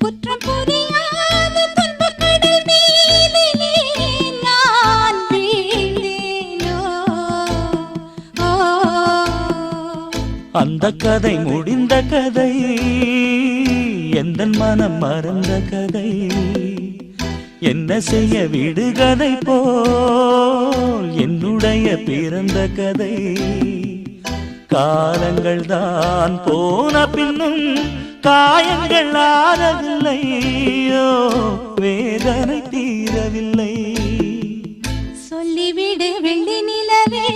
குற்றம் புரியாத துன்பக் கடல் மீதிலே நான் வீழ்ந்தேனோ. அந்த கதை முடிந்த கதை, எந்தன் மனம் மறந்த கதை. என்ன செய்ய விடுகதை போல் என்னுடைய பிறந்த கதை. காலங்கள் தான் போன பின்னும் காயங்கள் ஆறவில்லையோ, வேதனை தீரவில்லை. சொல்லிவிடு வெள்ளி நிலவே